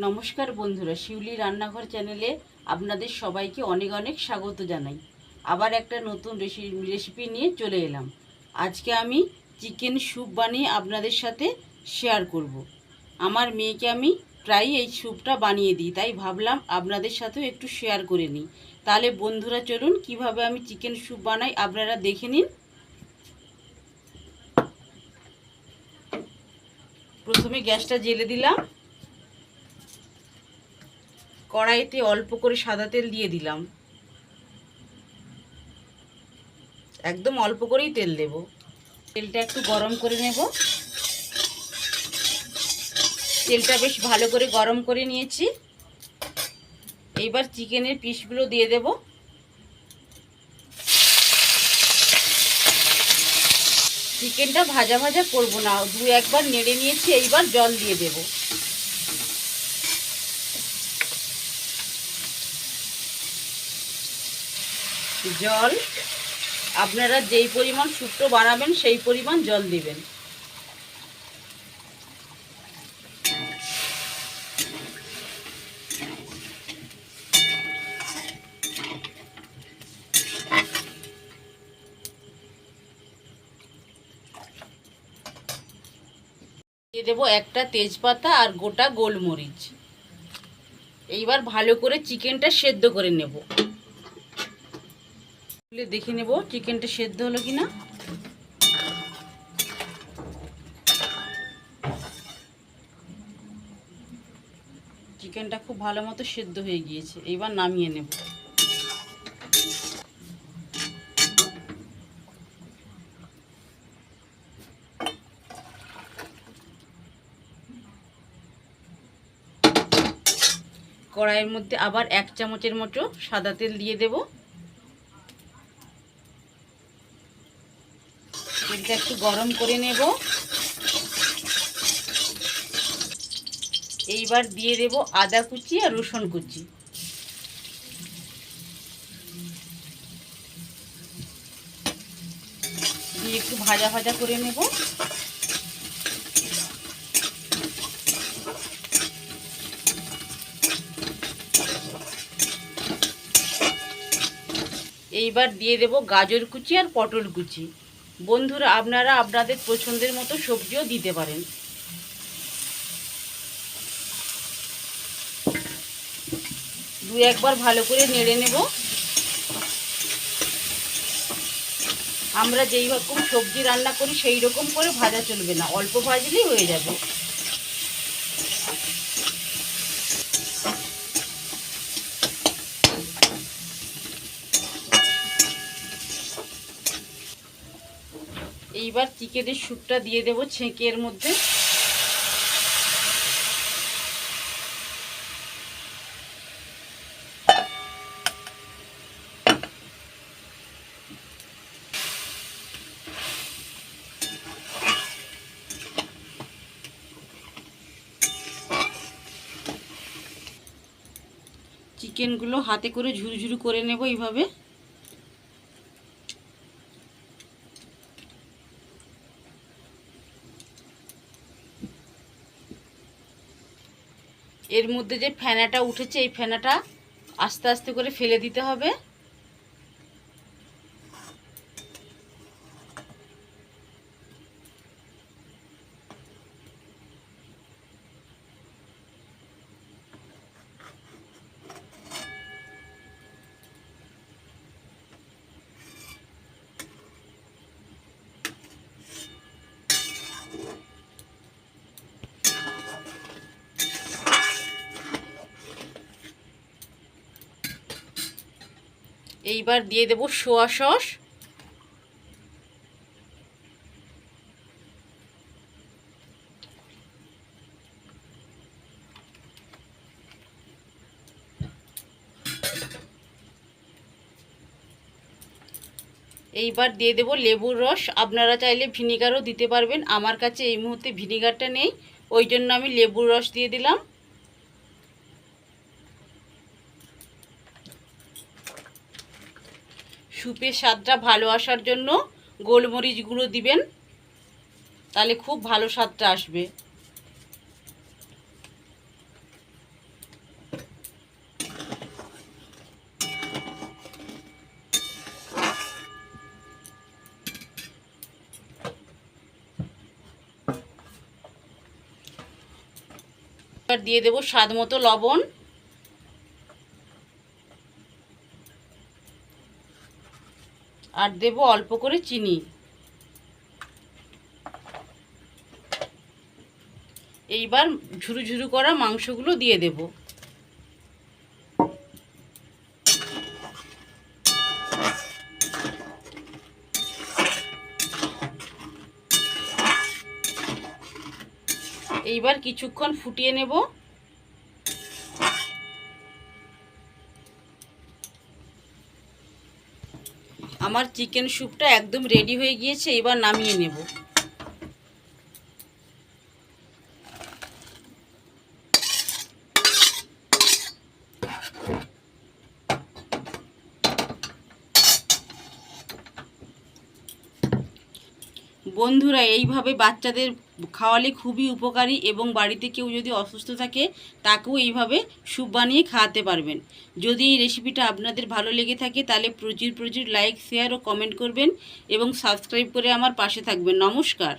নমস্কার বন্ধুরা, শিউলি রান্নাঘর চ্যানেলে আপনাদের সবাইকে অনেক অনেক স্বাগত জানাই। আবার একটা নতুন রেসিপি নিয়ে চলে এলাম। আজকে আমি চিকেন স্যুপ বানিয়ে আপনাদের সাথে শেয়ার করব। আমার মেয়েকে আমি প্রায়ই এই স্যুপটা বানিয়ে দিই, তাই ভাবলাম আপনাদের সাথেও একটু শেয়ার করে নিই। তাহলে বন্ধুরা চলুন কিভাবে আমি চিকেন স্যুপ বানাই আপনারা দেখে নিন। প্রথমে গ্যাসটা জ্বেলে দিলাম, কড়াইতে অল্প করে সাদা তেল দিয়ে দিলাম। একদম অল্প করেই তেল দেব। তেলটা একটু গরম করে নেব। তেলটা বেশ ভালো করে গরম করে নিয়েছি। এইবার চিকেনের পিসগুলো দিয়ে দেব। চিকেনটা ভাজা ভাজা করব না, দু একবার নেড়ে নিয়েছি। এইবার জল দিয়ে দেব। জল আপনারা যেই পরিমাণ শুক্তো বানাবেন সেই পরিমাণ জল দিবেন। দিয়ে দেবো একটা তেজপাতা আর গোটা গোলমরিচ। এইবার ভালো করে চিকেনটা সেদ্ধ করে নেব। দেখে নেব চিকেনটা সেদ্ধ হলো কিনা। চিকেনটা খুব ভালো মতো সেদ্ধ হয়ে গিয়েছে, এইবার নামিয়ে নেব। কড়াইয়ের মধ্যে আবার 1 চামচের মতো সাদা তেল দিয়ে দেব। তেলটা একটু গরম করে নেব। এইবার দিয়ে দেব আদা কুচি আর রসুন কুচি। দিয়ে একটু ভাজা ভাজা করে নেব। এইবার দিয়ে দেব গাজর কুচি আর পটল কুচি। বন্ধুরা আপনারা আপনাদের পছন্দের মতো সবজিও দিতে পারেন। দু একবার ভালো করে নেড়ে নেব। আমরা যেই রকম সবজি রান্না করি সেই রকম করে ভাজা চলবে না, অল্প ভাজলেই হয়ে যাবে। এইবার চিকেনের স্যুপটা দিয়ে দেব ছেঁকের মধ্যে। চিকেনগুলো হাতে করে ঝুরঝুরি করে নেব এইভাবে। এর মধ্যে যে ফেনাটা উঠেছে এই ফেনাটা আস্তে আস্তে করে ফেলে দিতে হবে। এইবার দিয়ে দেব সোয়া সস। এইবার দিয়ে দেব লেবুর রস। আপনারা চাইলে ভিনিগারও দিতে পারবেন, আমার কাছে এই মুহূর্তে ভিনিগারটা নেই, ওই জন্য আমি লেবুর রস দিয়ে দিলাম। স্যুপের স্বাদটা ভালো আসার জন্য গোলমরিচ গুঁড়ো দিবেন, তাহলে খুব ভালো স্বাদটা আসবে। এবার দিয়ে দেব স্বাদ মতো লবণ, আর দেব অল্প করে চিনি। এইবার ঝুরু ঝুরু করা মাংসগুলো দিয়ে দেব। এইবার কিছুক্ষণ ফুটিয়ে নেব। আমার চিকেন স্যুপটা একদম রেডি হয়ে গিয়েছে, এবার নামিয়ে নেব। বন্ধুরা, এইভাবে বাচ্চাদের খাওয়ালে খুবই উপকারী, এবং বাড়িতে কেউ যদি অসুস্থ থাকে তাকেও এইভাবে স্যুপ বানিয়ে খাওয়াতে পারবেন। যদি এই রেসিপিটা আপনাদের ভালো লেগে থাকে তাহলে প্রচুর প্রচুর লাইক, শেয়ার ও কমেন্ট করবেন এবং সাবস্ক্রাইব করে আমার পাশে থাকবেন। নমস্কার।